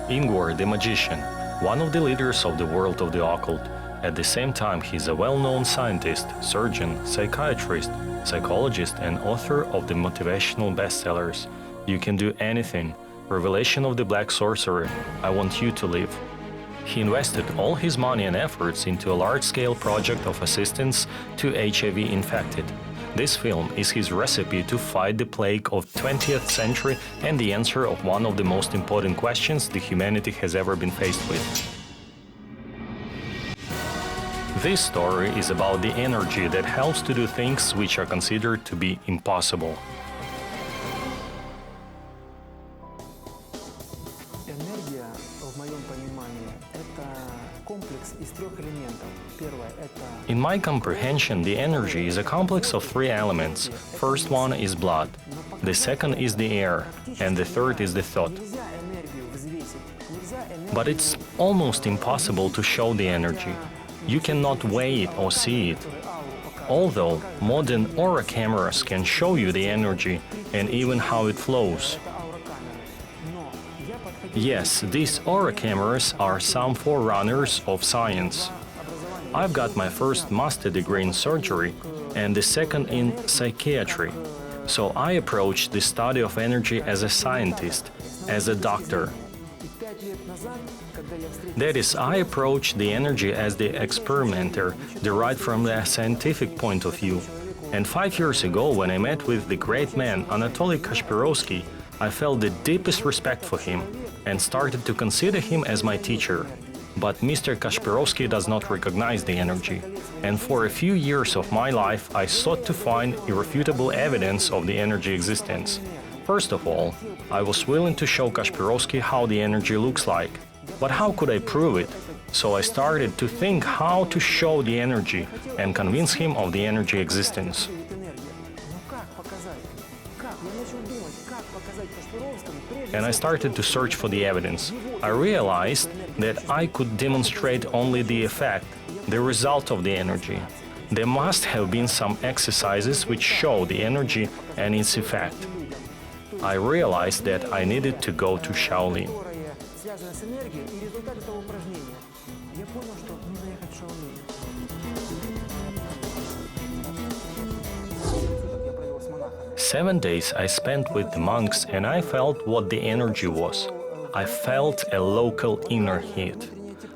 Ingwar, the magician, one of the leaders of the world of the occult. At the same time, he's a well-known scientist, surgeon, psychiatrist, psychologist, and author of the motivational bestsellers You Can Do Anything, Revelation of the Black Sorcerer, I Want You to Live. He invested all his money and efforts into a large-scale project of assistance to HIV-infected. This film is his recipe to fight the plague of 20th century and the answer of one of the most important questions the humanity has ever been faced with. This story is about the energy that helps to do things which are considered to be impossible. Энергия, в моем понимании, это комплекс из трех элементов. Первое – это In my comprehension, the energy is a complex of three elements. First one is blood, the second is the air, and the third is the thought. нельзя энергию взвесить, нельзя энергию. But it's almost impossible to show the energy. You cannot weigh it or see it. Although modern aura cameras can show you the energy and even how it flows. Yes, these aura cameras are some forerunners of science. I've got my first master degree in surgery and the second in psychiatry. So I approach the study of energy as a scientist, as a doctor. That is, I approach the energy as the experimenter, derived from the scientific point of view. And 5 years ago, when I met with the great man Anatoly Kashpirovsky, I felt the deepest respect for him and started to consider him as my teacher. But Mr. Kashpirovsky does not recognize the energy. And for a few years of my life, I sought to find irrefutable evidence of the energy existence. First of all, I was willing to show Kashpirovsky how the energy looks like. But how could I prove it? So I started to think how to show the energy and convince him of the energy existence. And I started to search for the evidence. I realized that I could demonstrate only the effect, the result of the energy. There must have been some exercises which show the energy and its effect. I realized that I needed to go to Shaolin. Связано с энергией и результат этого упражнения. Я понял, что нужно ехать в Шаолинь. Я провел с монахами. 7 days I spent with the monks and I felt what the energy was. I felt a local inner heat.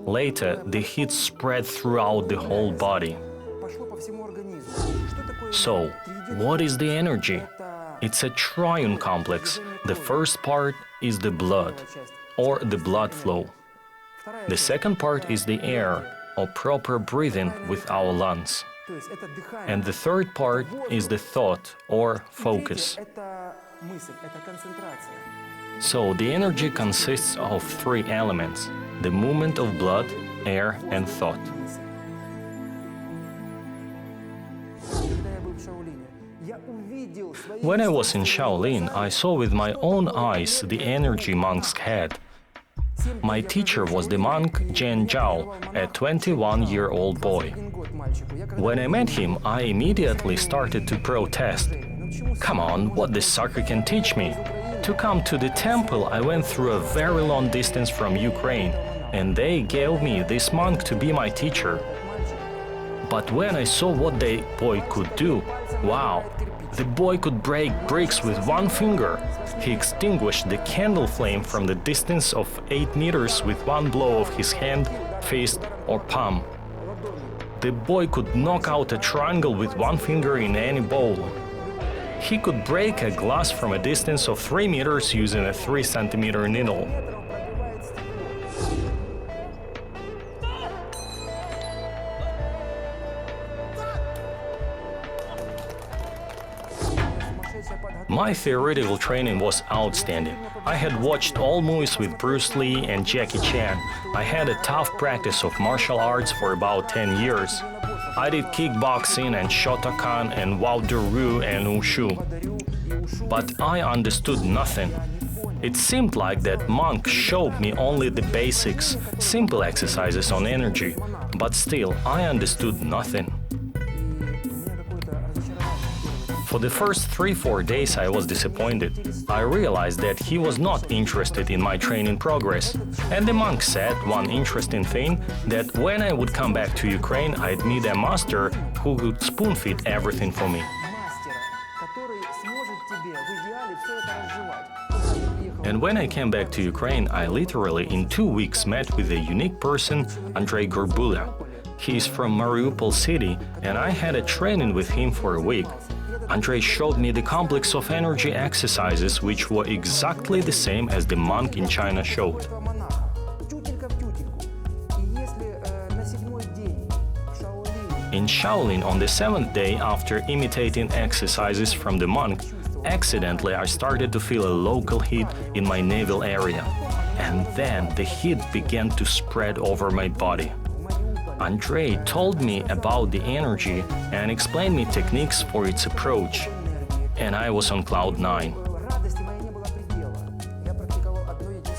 Later, the heat spread throughout the whole body. Пошло по всему организму. Что такое So, what is the energy? It's a triune complex. The first part is the blood, or the blood flow. The second part is the air, or proper breathing with our lungs. То есть это дыхание. And the third part is the thought, or focus. Это мысль, это концентрация. So the energy consists of three elements: the movement of blood, air, and thought. Когда я был в Шаолине, я увидел своими When I was in Shaolin, I saw with my own eyes the energy monks had. My teacher was the monk Jian Zhao, a 21-year-old boy. When I met him, I immediately started to protest. Come on, what this sucker can teach me? To come to the temple, I went through a very long distance from Ukraine, and they gave me this monk to be my teacher. But when I saw what the boy could do, wow! The boy could break bricks with one finger. He extinguished the candle flame from the distance of 8 meters with one blow of his hand, fist, or palm. The boy could knock out a triangle with one finger in any bowl. He could break a glass from a distance of 3 meters using a 3-centimeter needle. My theoretical training was outstanding. I had watched all movies with Bruce Lee and Jackie Chan. I had a tough practice of martial arts for about 10 years. I did kickboxing and Shotokan and Wao-Do-Ryu and Wushu. But I understood nothing. It seemed like that monk showed me only the basics, simple exercises on energy, but still I understood nothing. For the first 3-4 days I was disappointed. I realized that he was not interested in my training progress. And the monk said one interesting thing, that when I would come back to Ukraine, I'd meet a master who would spoon-feed everything for me. And when I came back to Ukraine, I literally in 2 weeks met with a unique person, Andrei Gorbulia. He is from Mariupol city, and I had a training with him for a week. Andrei showed me the complex of energy exercises, which were exactly the same as the monk in China showed. In Shaolin, on the 7th day, after imitating exercises from the monk, accidentally I started to feel a local heat in my navel area. And then the heat began to spread over my body. Andrei told me about the energy and explained me techniques for its approach. And I was on cloud 9.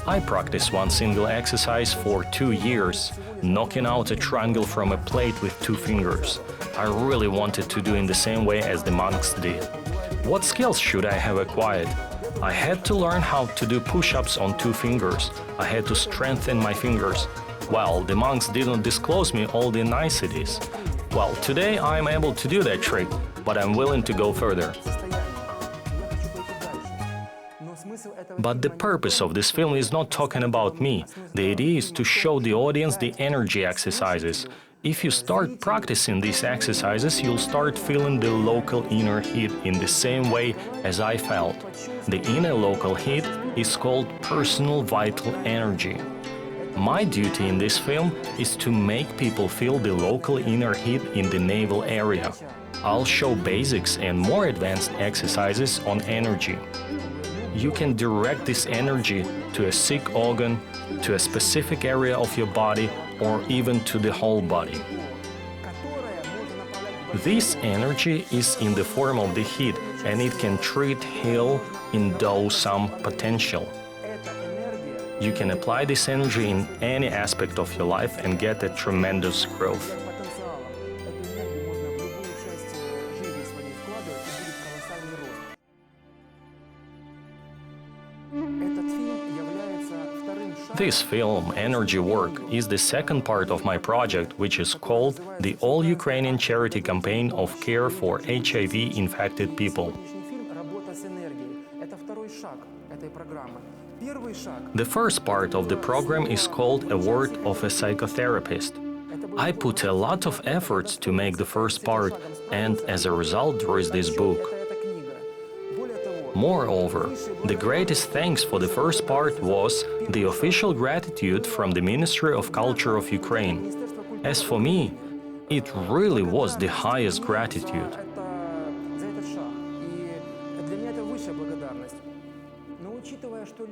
I practiced one single exercise for 2 years, knocking out a triangle from a plate with 2 fingers. I really wanted to do in the same way as the monks did. What skills should I have acquired? I had to learn how to do push-ups on 2 fingers. I had to strengthen my fingers. Well, the monks didn't disclose me all the niceties. Well, today I'm able to do that trick, but I'm willing to go further. But the purpose of this film is not talking about me. The idea is to show the audience the energy exercises. If you start practicing these exercises, you'll start feeling the local inner heat in the same way as I felt. The inner local heat is called personal vital energy. My duty in this film is to make people feel the local inner heat in the navel area. I'll show basics and more advanced exercises on energy. You can direct this energy to a sick organ, to a specific area of your body, or even to the whole body. This energy is in the form of the heat, and it can treat, heal, endow some potential. You can apply this energy in any aspect of your life and get a tremendous growth. This film, Energy Work, is the second part of my project, which is called the All-Ukrainian Charity Campaign of Care for HIV-Infected People. The first part of the program is called A Word of a Psychotherapist. I put a lot of efforts to make the first part, and as a result there is this book. Moreover, the greatest thanks for the first part was the official gratitude from the Ministry of Culture of Ukraine. As for me, it really was the highest gratitude.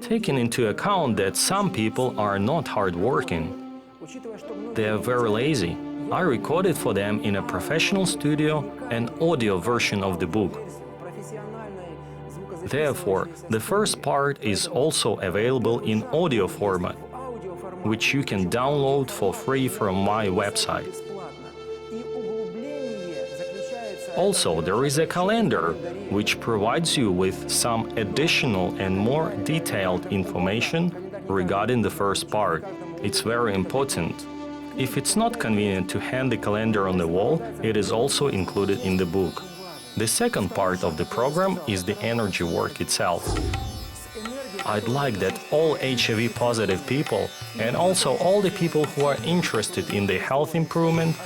Taking into account that some people are not hardworking, they are very lazy, I recorded for them in a professional studio an audio version of the book. Therefore, the first part is also available in audio format, which you can download for free from my website. Also, there is a calendar, which provides you with some additional and more detailed information regarding the first part. It's very important. If it's not convenient to hang the calendar on the wall, it is also included in the book. The second part of the program is the energy work itself. I'd like that all HIV-positive people and also all the people who are interested in the health improvement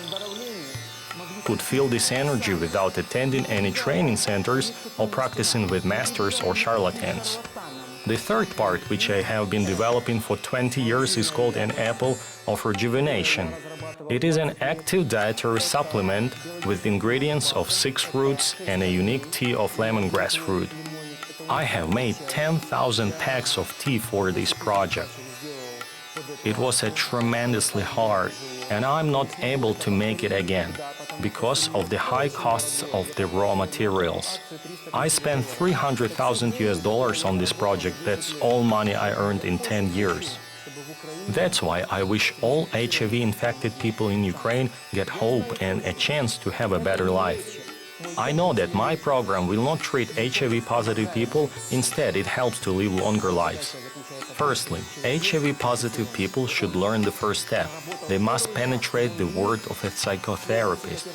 could feel this energy without attending any training centers or practicing with masters or charlatans. The third part, which I have been developing for 20 years, is called an apple of rejuvenation. It is an active dietary supplement with ingredients of 6 fruits and a unique tea of lemongrass fruit. I have made 10,000 packs of tea for this project. It was a tremendously hard, and I'm not able to make it again because of the high costs of the raw materials. I spent $300,000 on this project. That's all money I earned in 10 years. That's why I wish all HIV-infected people in Ukraine get hope and a chance to have a better life. I know that my program will not treat HIV-positive people, instead it helps to live longer lives. Firstly, HIV-positive people should learn the first step. They must penetrate the word of a psychotherapist.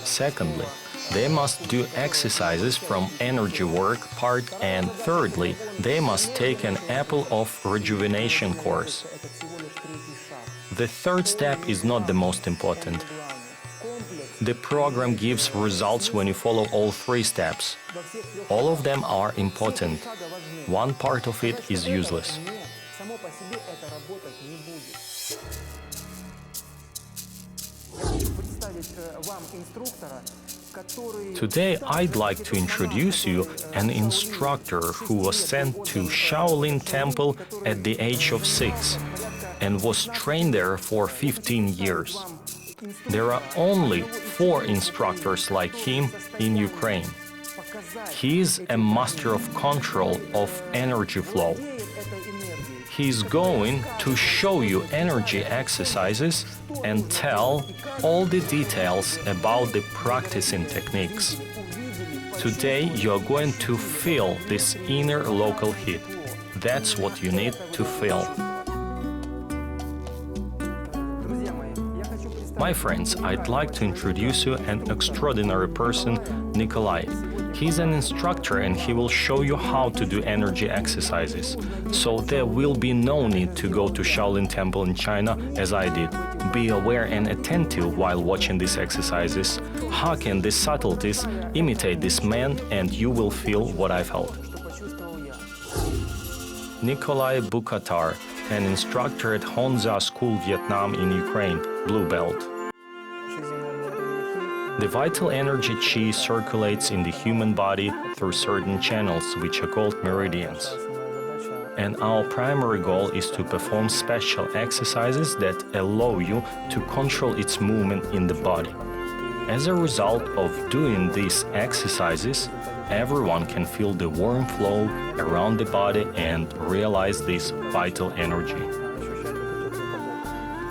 Secondly, they must do exercises from energy work part, and thirdly, they must take an apple of rejuvenation course. The third step is not the most important. The program gives results when you follow all three steps. All of them are important. One part of it is useless. Today I'd like to introduce you an instructor who was sent to Shaolin Temple at the age of 6 and was trained there for 15 years. There are only 4 instructors like him in Ukraine. He is a master of control of energy flow. He is going to show you energy exercises and tell all the details about the practicing techniques. Today you are going to feel this inner local heat. That's what you need to feel. My friends, I'd like to introduce you an extraordinary person, Nikolai. He's an instructor and he will show you how to do energy exercises. So there will be no need to go to Shaolin Temple in China as I did. Be aware and attentive while watching these exercises. Hearken the subtleties, imitate this man, and you will feel what I felt. Nikolai Bukatar, an instructor at Honza School Vietnam in Ukraine, Blue Belt. The vital energy qi circulates in the human body through certain channels, which are called meridians. And our primary goal is to perform special exercises that allow you to control its movement in the body. As a result of doing these exercises, everyone can feel the warm flow around the body and realize this vital energy.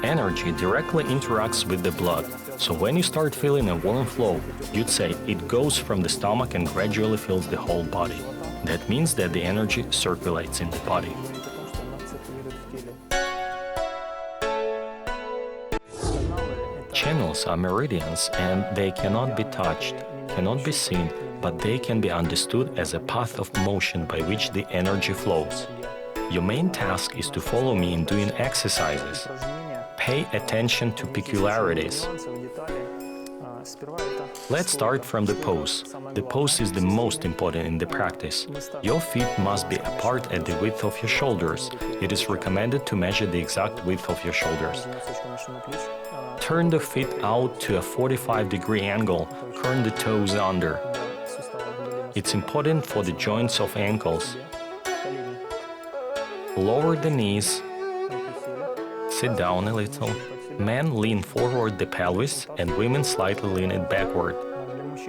Energy directly interacts with the blood. So when you start feeling a warm flow, you'd say it goes from the stomach and gradually fills the whole body. That means that the energy circulates in the body. Channels are meridians and they cannot be touched, cannot be seen, but they can be understood as a path of motion by which the energy flows. Your main task is to follow me in doing exercises. Pay attention to peculiarities. Let's start from the pose. The pose is the most important in the practice. Your feet must be apart at the width of your shoulders. It is recommended to measure the exact width of your shoulders. Turn the feet out to a 45-degree angle. Turn the toes under. It's important for the joints of ankles. Lower the knees. Sit down a little. Men lean forward the pelvis and women slightly lean it backward.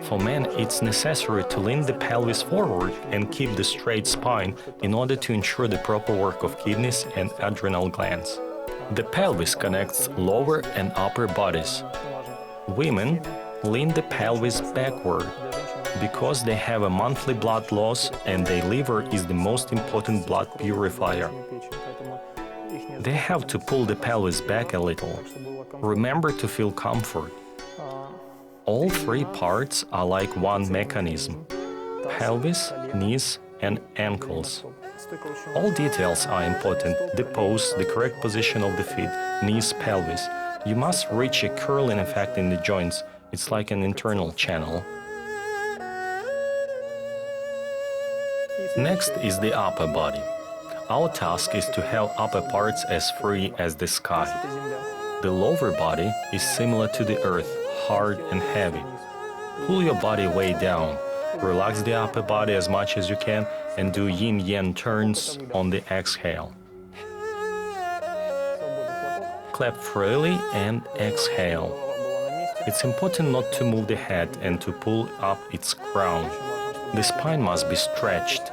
For men, it's necessary to lean the pelvis forward and keep the straight spine in order to ensure the proper work of kidneys and adrenal glands. The pelvis connects lower and upper bodies. Women lean the pelvis backward because they have a monthly blood loss and their liver is the most important blood purifier. They have to pull the pelvis back a little. Remember to feel comfort. All 3 parts are like one mechanism: pelvis, knees, and ankles. All details are important: the pose, the correct position of the feet, knees, pelvis. You must reach a curling effect in the joints. It's like an internal channel. Next is the upper body. Our task is to have upper parts as free as the sky. The lower body is similar to the earth, hard and heavy. Pull your body way down. Relax the upper body as much as you can and do yin-yang turns on the exhale. Clap freely and exhale. It's important not to move the head and to pull up its crown. The spine must be stretched.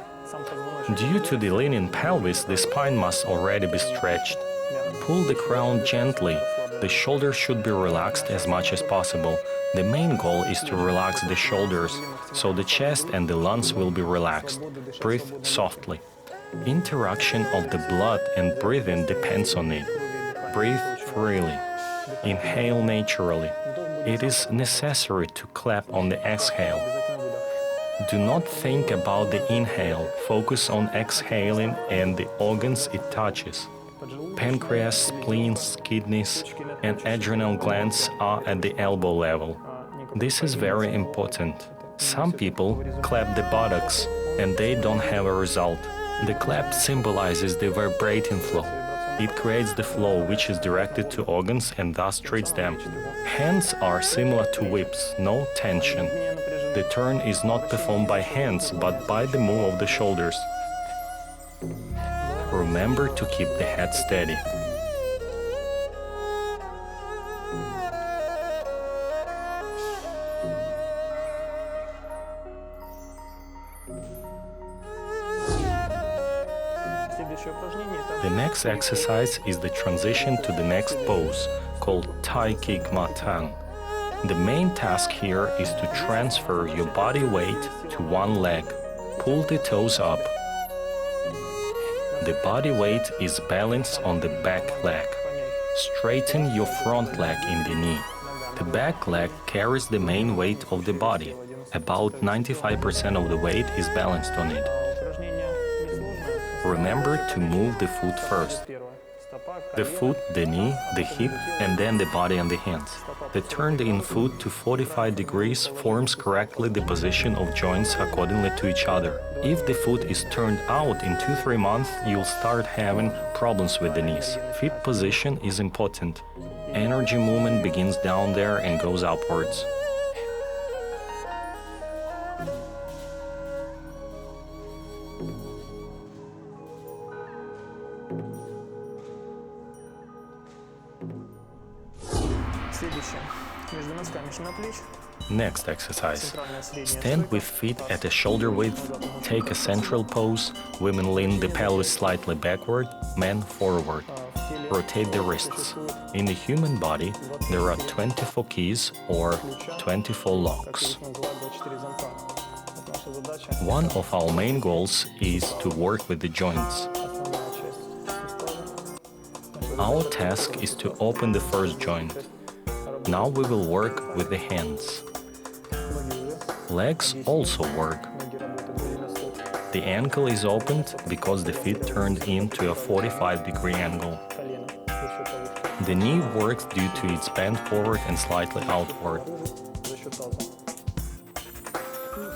Due to the leaning pelvis, the spine must already be stretched. мягко. Pull the crown gently. The shoulders should be relaxed as much as possible. The main goal is to relax the shoulders, so the chest and the lungs will be relaxed. Breathe softly. Interaction of the blood and breathing depends on it. Breathe freely. Inhale naturally. It is necessary to clap on the exhale. Do not think about the inhale. Focus on exhaling and the organs it touches. Pancreas, spleens, kidneys, and adrenal glands are at the elbow level. This is very important. Some people clap the buttocks and they don't have a result. The clap symbolizes the vibrating flow. It creates the flow which is directed to organs and thus treats them. Hands are similar to whips, no tension. The turn is not performed by hands but by the move of the shoulders. Remember to keep the head steady. The next exercise is the transition to the next pose, called Tai Chi Tang. The main task here is to transfer your body weight to one leg. Pull the toes up. The body weight is balanced on the back leg. Straighten your front leg in the knee. The back leg carries the main weight of the body. About 95% of the weight is balanced on it. Remember to move the foot first. The foot, the knee, the hip, and then the body and the hands. The turned-in foot to 45 degrees forms correctly the position of joints accordingly to each other. If the foot is turned out in 2-3 months, you'll start having problems with the knees. Feet position is important. Energy movement begins down there and goes upwards. Next exercise. Stand with feet at a shoulder width, take a central pose, women lean the pelvis slightly backward, men forward. Rotate the wrists. In the human body, there are 24 keys or 24 locks. One of our main goals is to work with the joints. Our task is to open the first joint. Now we will work with the hands. Legs also work. The ankle is opened because the feet turned into a 45-degree angle. The knee works due to its bend forward and slightly outward.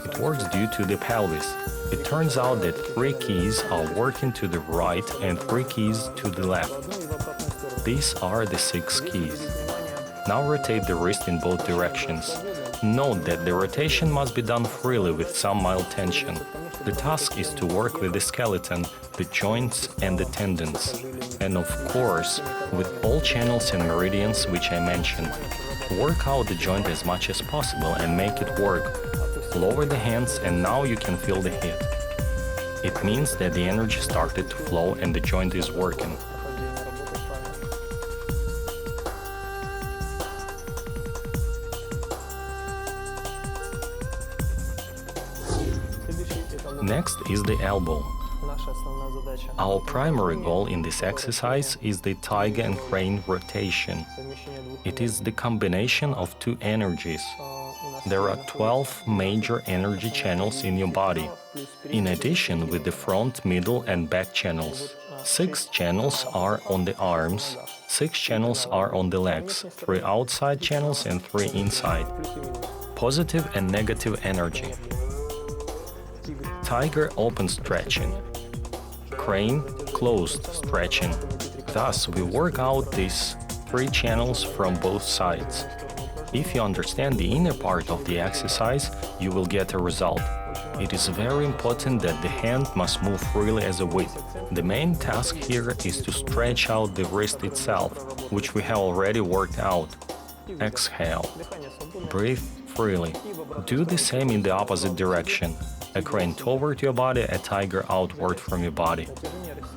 It works due to the pelvis. It turns out that 3 keys are working to the right and 3 keys to the left. These are the 6 keys. Now rotate the wrist in both directions. Note that the rotation must be done freely with some mild tension. The task is to work with the skeleton, the joints and the tendons. And of course, with all channels and meridians which I mentioned. Work out the joint as much as possible and make it work. Lower the hands and now you can feel the hit. It means that the energy started to flow and the joint is working. Next is the elbow. Our primary goal in this exercise is the tiger and crane rotation. It is the combination of 2 energies. There are 12 major energy channels in your body, in addition with the front, middle and back channels. 6 channels are on the arms, 6 channels are on the legs, 3 outside channels and 3 inside. Positive and negative energy. Tiger open stretching. Crane closed stretching. Thus, we work out these 3 channels from both sides. If you understand the inner part of the exercise, you will get a result. It is very important that the hand must move freely as a whip. The main task here is to stretch out the wrist itself, which we have already worked out. Exhale. Breathe freely. Do the same in the opposite direction. A crane toward your body, a tiger outward from your body.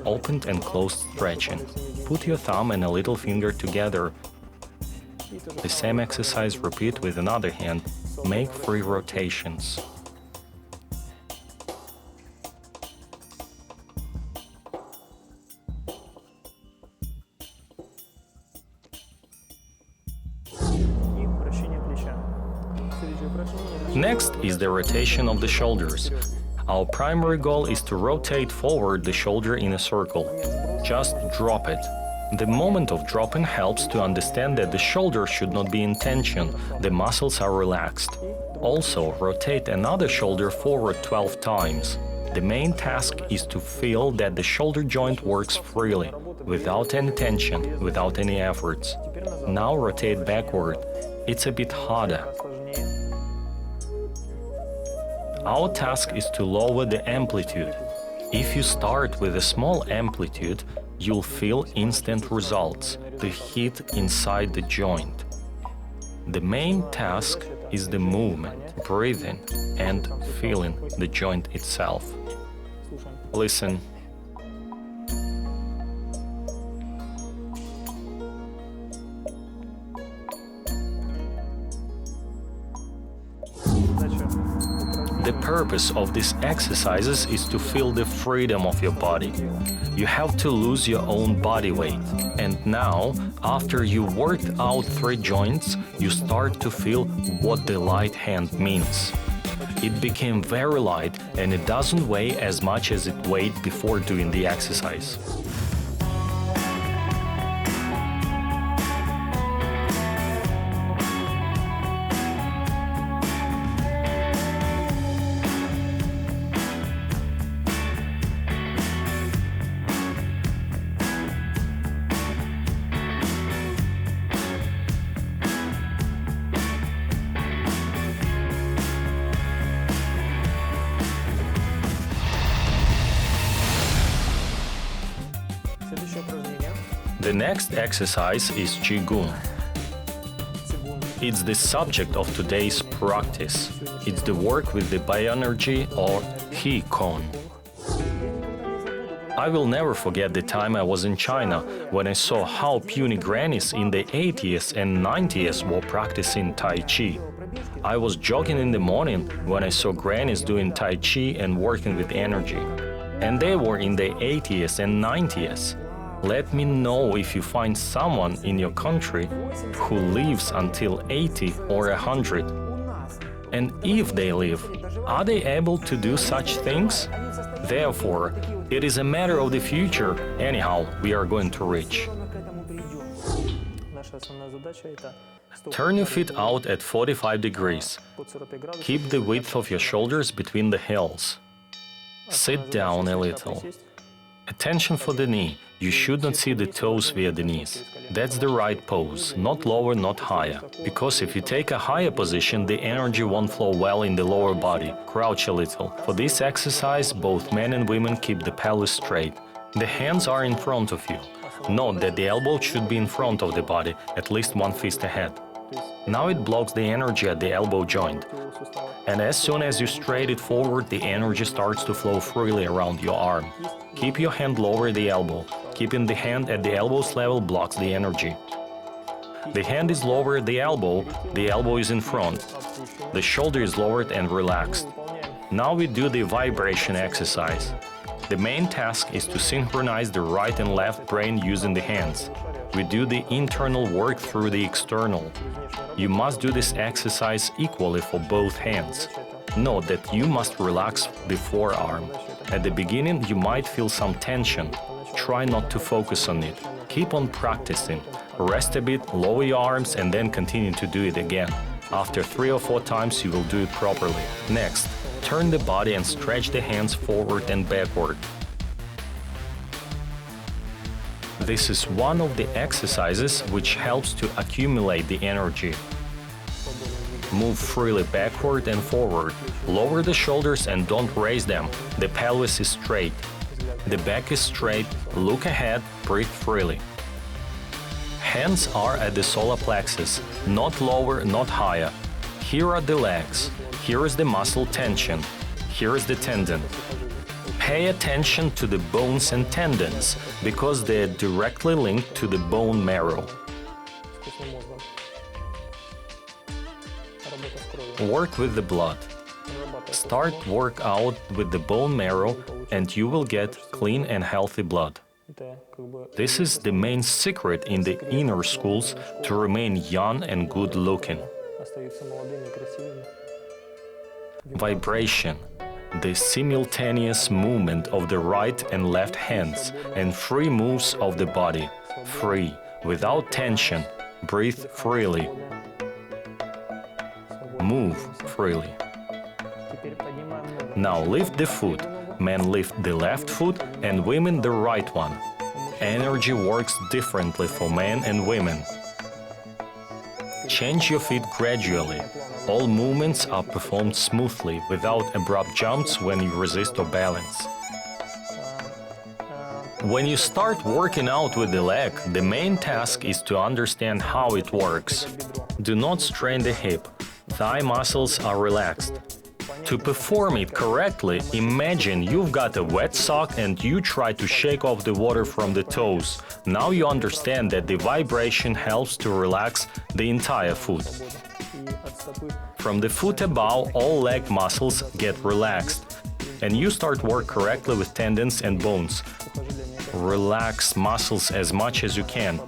opened and closed stretching. Put your thumb and a little finger together. The same exercise repeat with another hand. Make 3 rotations. Next is the rotation of the shoulders. Our primary goal is to rotate forward the shoulder in a circle. Just drop it. The moment of dropping helps to understand that the shoulder should not be in tension, the muscles are relaxed. Also, rotate another shoulder forward 12 times. The main task is to feel that the shoulder joint works freely, without any tension, without any efforts. Now rotate backward. It's a bit harder. Our task is to lower the amplitude. If you start with a small amplitude, you'll feel instant results, the heat inside the joint. The main task is the movement, breathing, and feeling the joint itself. Listen. The purpose of these exercises is to feel the freedom of your body. You have to lose your own body weight. And now, after you worked out 3 joints, you start to feel what the light hand means. It became very light and it doesn't weigh as much as it weighed before doing the exercise. The next exercise is Qigong. It's the subject of today's practice. It's the work with the bioenergy or Qi Kong. I will never forget the time I was in China when I saw how puny grannies in the 80s and 90s were practicing Tai Chi. I was jogging in the morning when I saw grannies doing Tai Chi and working with energy. And they were in the 80s and 90s. Let me know if you find someone in your country who lives until 80 or 100. And if they live, are they able to do such things? Therefore, it is a matter of the future. Anyhow, we are going to reach. Turn your feet out at 45 degrees. Keep the width of your shoulders between the heels. Sit down a little. Attention for the knee. You should not see the toes via the knees. That's the right pose, not lower, not higher. Because if you take a higher position, the energy won't flow well in the lower body. Crouch a little. For this exercise, both men and women keep the pelvis straight. The hands are in front of you. Note that the elbow should be in front of the body, at least 1 fist ahead. Now it blocks the energy at the elbow joint. And as soon as you straight it forward, the energy starts to flow freely around your arm. Keep your hand lower the elbow. Keeping the hand at the elbow's level blocks the energy. The hand is lower the elbow is in front. The shoulder is lowered and relaxed. Now we do the vibration exercise. The main task is to synchronize the right and left brain using the hands. We do the internal work through the external. You must do this exercise equally for both hands. Note that you must relax the forearm. At the beginning, you might feel some tension. Try not to focus on it. Keep on practicing. Rest a bit, lower your arms, and then continue to do it again. After 3 or 4 times, you will do it properly. Next, turn the body and stretch the hands forward and backward. This is one of the exercises which helps to accumulate the energy. Move freely backward and forward. Lower the shoulders and don't raise them. The pelvis is straight. The back is straight. Look ahead, breathe freely. Hands are at the solar plexus, not lower, not higher. Here are the legs. Here is the muscle tension. Here is the tendon. Pay Pay attention to the bones and tendons because they are directly linked to the bone marrow. Work with the blood. Start workout with the bone marrow and you will get clean and healthy blood. This is the main secret in the inner schools to remain young and good looking. Vibration. The simultaneous movement of the right and left hands and free moves of the body. Free, without tension. Breathe freely. Move freely. Now lift the foot. Men lift the left foot and women the right one. Energy works differently for men and women. Change your feet gradually. All movements are performed smoothly, without abrupt jumps when you resist or balance. When you start working out with the leg, the main task is to understand how it works. Do not strain the hip. Thigh muscles are relaxed. To perform it correctly, imagine you've got a wet sock and you try to shake off the water from the toes. Now you understand that the vibration helps to relax the entire foot. From the foot above, all leg muscles get relaxed, and you start work correctly with tendons and bones. Relax muscles as much as you can.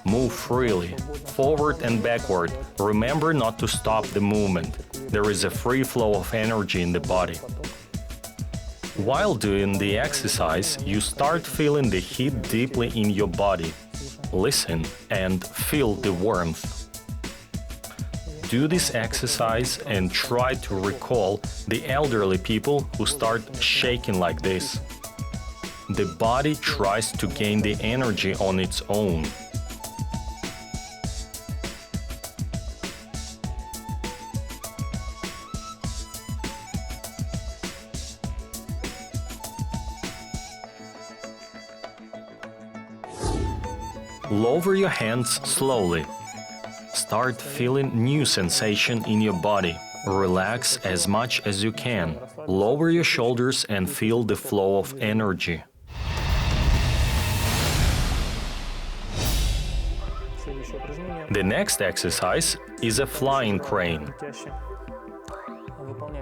Move freely, forward and backward. Remember not to stop the movement. There is a free flow of energy in the body. While doing the exercise, you start feeling the heat deeply in your body. Listen and feel the warmth. Do this exercise and try to recall the elderly people who start shaking like this. The body tries to gain the energy on its own. Lower your hands slowly. Start feeling new sensation in your body. Relax as much as you can. Lower your shoulders and feel the flow of energy. The next exercise is a flying crane.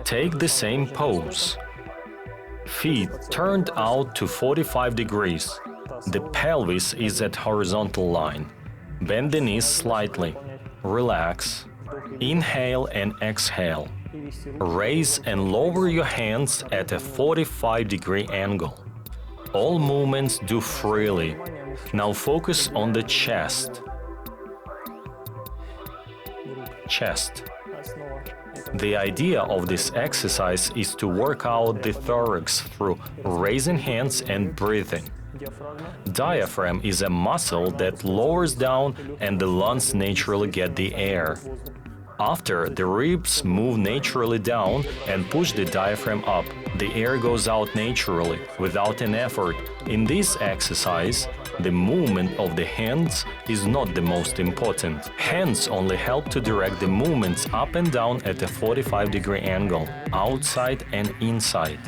Take the same pose. Feet turned out to 45 degrees. The pelvis is at horizontal line. Bend the knees slightly. Relax. Inhale and exhale. Raise and lower your hands at a 45-degree angle. All movements do freely. Now focus on the chest. Chest. The idea of this exercise is to work out the thorax through raising hands and breathing. Diaphragm is a muscle that lowers down and the lungs naturally get the air. After, the ribs move naturally down and push the diaphragm up. The air goes out naturally, without an effort. In this exercise, the movement of the hands is not the most important. Hands only help to direct the movements up and down at a 45-degree angle, outside and inside.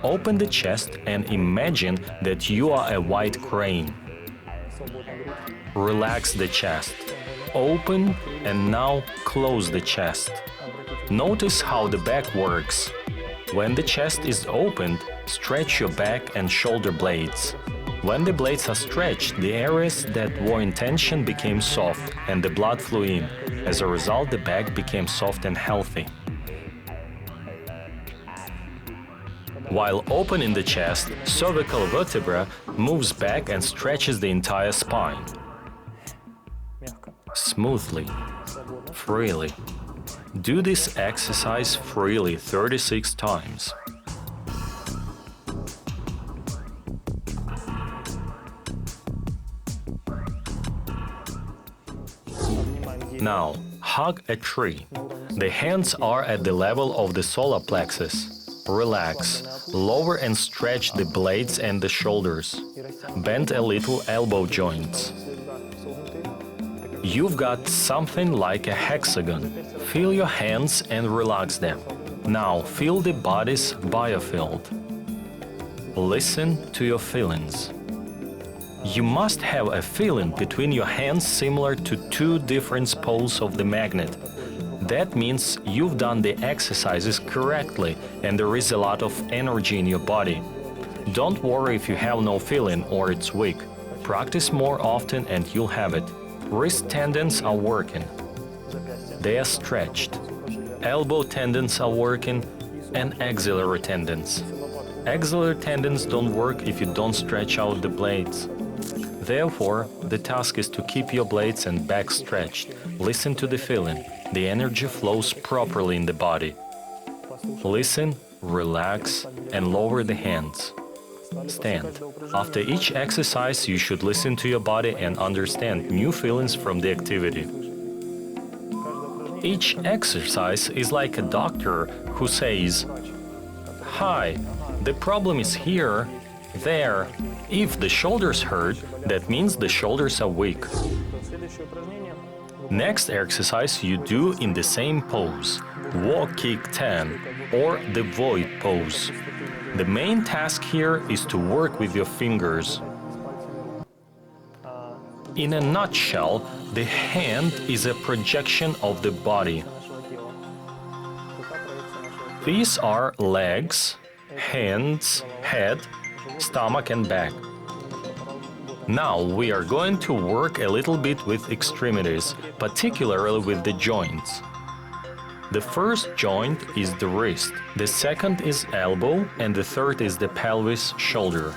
Open the chest and imagine that you are a white crane. Relax the chest. Open and now close the chest. Notice how the back works. When the chest is opened, stretch your back and shoulder blades. When the blades are stretched, the areas that were in tension became soft and the blood flew in. As a result, the back became soft and healthy. While opening the chest, cervical vertebra moves back and stretches the entire spine. Smoothly, freely. Do this exercise freely 36 times. Now, hug a tree. The hands are at the level of the solar plexus. Relax. Lower and stretch the blades and the shoulders. Bend a little elbow joints. You've got something like a hexagon. Feel your hands and relax them. Now feel the body's biofield. Listen to your feelings. You must have a feeling between your hands similar to two different poles of the magnet. That means you've done the exercises correctly and there is a lot of energy in your body. Don't worry if you have no feeling or it's weak. Practice more often and you'll have it. Wrist tendons are working. They are stretched. Elbow tendons are working and axillary tendons. Axillary tendons don't work if you don't stretch out the blades. Therefore, the task is to keep your blades and back stretched. Listen to the feeling. The energy flows properly in the body. Listen, relax, and lower the hands. Stand. After each exercise, you should listen to your body and understand new feelings from the activity. Each exercise is like a doctor who says, "Hi, the problem is here, there." If the shoulders hurt, that means the shoulders are weak. Next exercise you do in the same pose, walk kick 10 or the void pose. The main task here is to work with your fingers. In a nutshell, the hand is a projection of the body. These are legs, hands, head, stomach and back. Now we are going to work a little bit with extremities, particularly with the joints. The first joint is the wrist, the second is elbow, and the third is the pelvis, shoulder.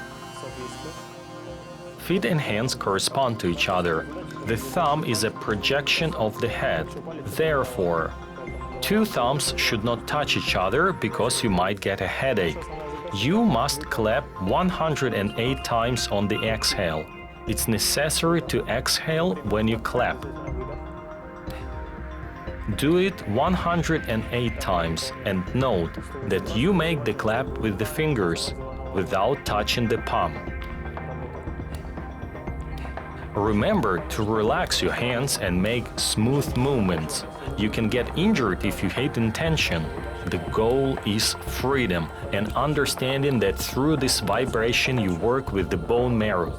Feet and hands correspond to each other. The thumb is a projection of the head. Therefore, two thumbs should not touch each other because you might get a headache. You must clap 108 times on the exhale. It's necessary to exhale when you clap. Do it 108 times and note that you make the clap with the fingers, without touching the palm. Remember to relax your hands and make smooth movements. You can get injured if you hate intention. The goal is freedom and understanding that through this vibration you work with the bone marrow.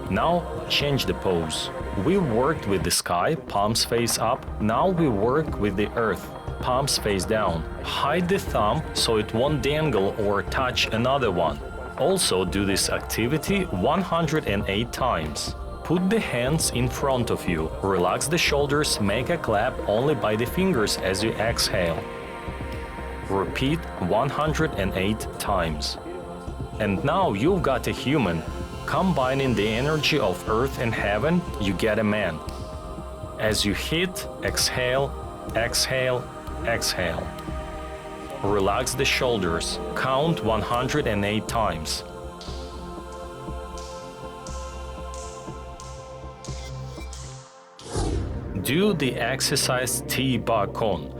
Now change the pose. We worked with the sky, palms face up. Now we work with the earth, palms face down. Hide the thumb so it won't dangle or touch another one. Also do this activity 108 times. Put the hands in front of you. Relax the shoulders, make a clap only by the fingers as you exhale. Repeat 108 times. And now you've got a human. Combining the energy of earth and heaven, you get a man. As you hit, exhale, exhale, exhale. Relax the shoulders. Count 108 times. Do the exercise T-Bakon.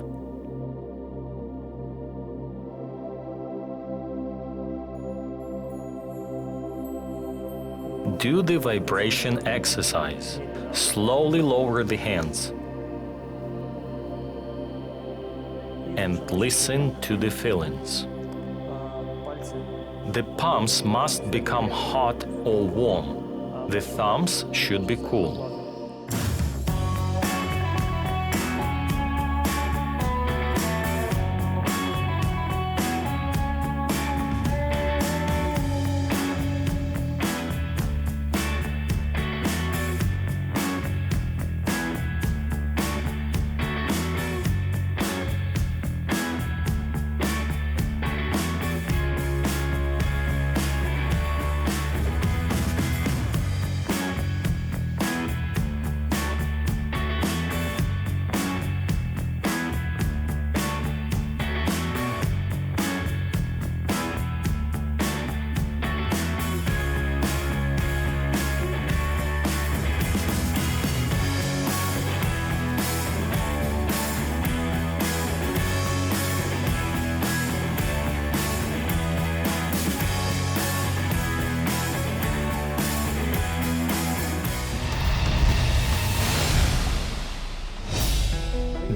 Do the vibration exercise. Slowly lower the hands. And listen to the feelings. The palms must become hot or warm. The thumbs should be cool.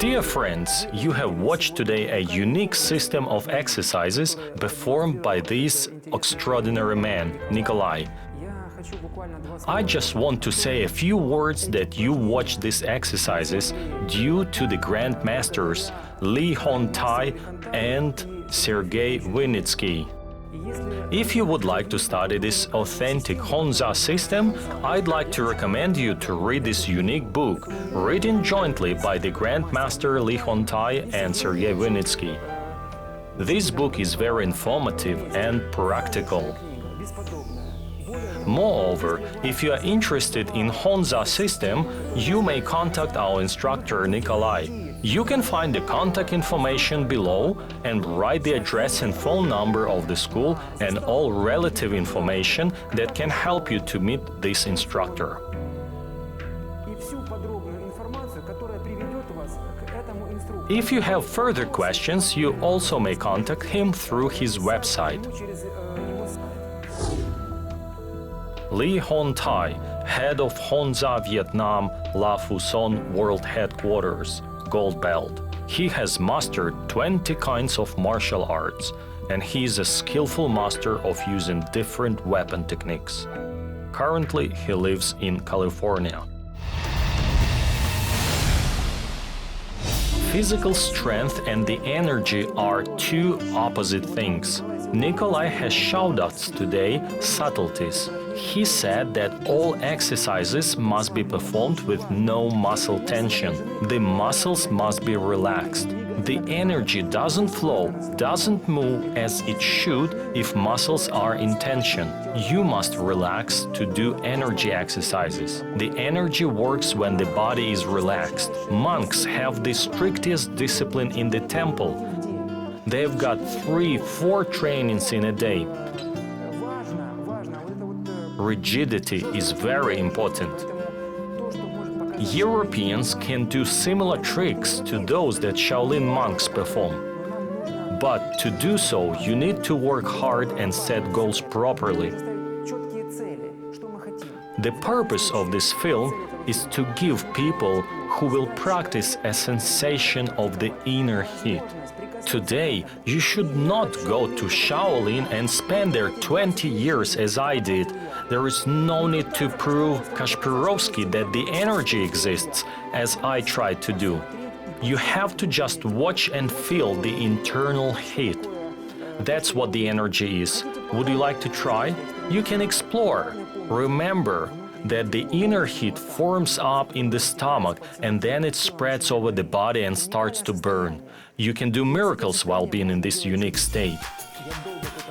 Dear friends, you have watched today a unique system of exercises performed by this extraordinary man, Nikolai. I just want to say a few words that you watch these exercises due to the grandmasters Lee Hon-tai and Sergei Vinitsky. If you would like to study this authentic Honza system, I'd like to recommend you to read this unique book, written jointly by the Grandmaster Lee Hon-tai and Sergei Vinitsky. This book is very informative and practical. Moreover, if you are interested in Honza system, you may contact our instructor Nikolai. You can find the contact information below and write the address and phone number of the school and all relative information that can help you to meet this instructor. If you have further questions, you also may contact him through his website. Lee Hon-tai, head of Honza Vietnam La Fuson World Headquarters, Gold Belt. He has mastered 20 kinds of martial arts, and he is a skillful master of using different weapon techniques. Currently, he lives in California. Physical strength and the energy are two opposite things. Nikolai has showed us today subtleties. He said that all exercises must be performed with no muscle tension. The muscles must be relaxed. The energy doesn't flow, doesn't move as it should if muscles are in tension. You must relax to do energy exercises. The energy works when the body is relaxed. Monks have the strictest discipline in the temple. They've got 3-4 trainings in a day. Rigidity is very important. Europeans can do similar tricks to those that Shaolin monks perform. But to do so, you need to work hard and set goals properly. The purpose of this film is to give people who will practice a sensation of the inner heat. Today, you should not go to Shaolin and spend there 20 years as I did. There is no need to prove Kasparovsky that the energy exists, as I tried to do. You have to just watch and feel the internal heat. That's what the energy is. Would you like to try? You can explore. Remember that the inner heat forms up in the stomach and then it spreads over the body and starts to burn. You can do miracles while being in this unique state.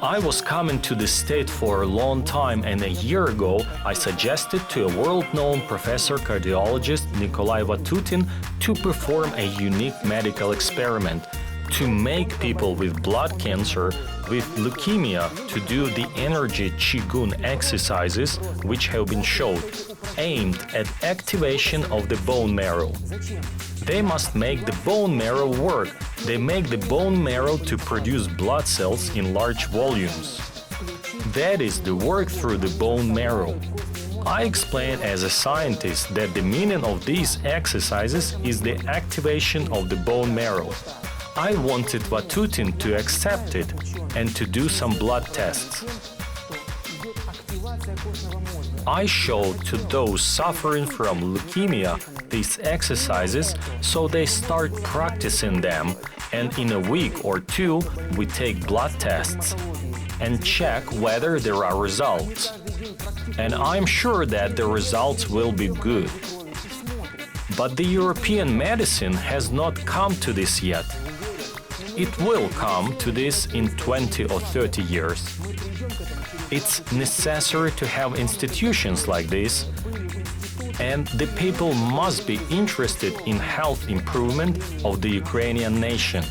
I was coming to this state for a long time, and a year ago I suggested to a world-known professor cardiologist Nikolai Vatutin to perform a unique medical experiment to make people with blood cancer, with leukemia, to do the energy Qigong exercises which have been shown, aimed at activation of the bone marrow. They must make the bone marrow work. They make the bone marrow to produce blood cells in large volumes. That is the work through the bone marrow. I explain as a scientist that the meaning of these exercises is the activation of the bone marrow. I wanted Vatutin to accept it and to do some blood tests. I showed to those suffering from leukemia these exercises, so they start practicing them, and in a week or two we take blood tests and check whether there are results. And I'm sure that the results will be good. But the European medicine has not come to this yet. It will come to this in 20 or 30 years. It's necessary to have institutions like this, and the people must be interested in health improvement of the Ukrainian nation.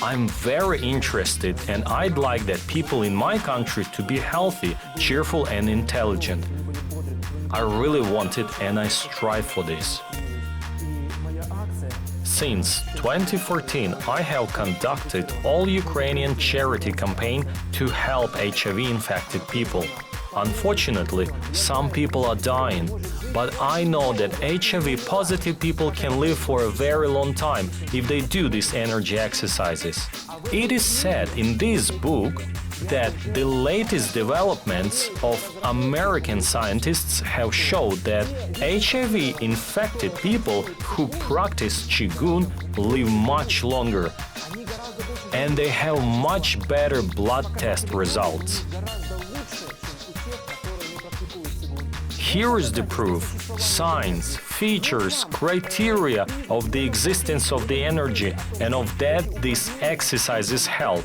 I'm very interested, and I'd like that people in my country to be healthy, cheerful and intelligent. I really want it, and I strive for this. Since 2014, I have conducted all Ukrainian charity campaign to help HIV-infected people. Unfortunately, some people are dying, but I know that HIV-positive people can live for a very long time if they do these energy exercises. It is said in this book that the latest developments of American scientists have showed that HIV-infected people who practice Qigong live much longer, and they have much better blood test results. Here is the proof, signs, features, criteria of the existence of the energy and of that these exercises help.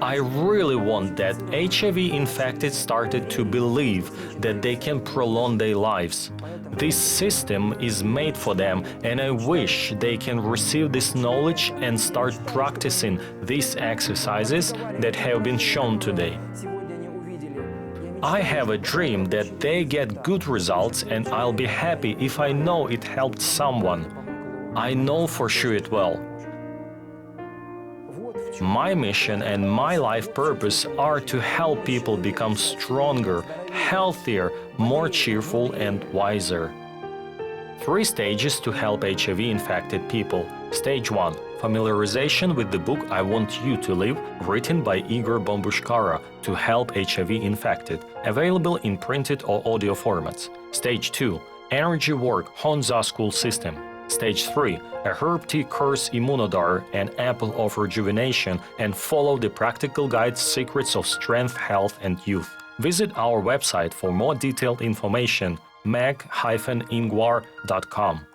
I really want that HIV-infected started to believe that they can prolong their lives. This system is made for them, and I wish they can receive this knowledge and start practicing these exercises that have been shown today. I have a dream that they get good results, and I'll be happy if I know it helped someone. I know for sure it will. My mission and my life purpose are to help people become stronger, healthier, more cheerful and wiser. 3 stages to help HIV-infected people. Stage 1. Familiarization with the book I Want You to Live, written by Ingwar to help HIV-infected, available in printed or audio formats. Stage 2. Energy work Honza school system. Stage 3. A herb tea course Immunodar, an apple of rejuvenation, and follow the practical guides Secrets of Strength, Health and Youth. Visit our website for more detailed information, mag-ingwar.com.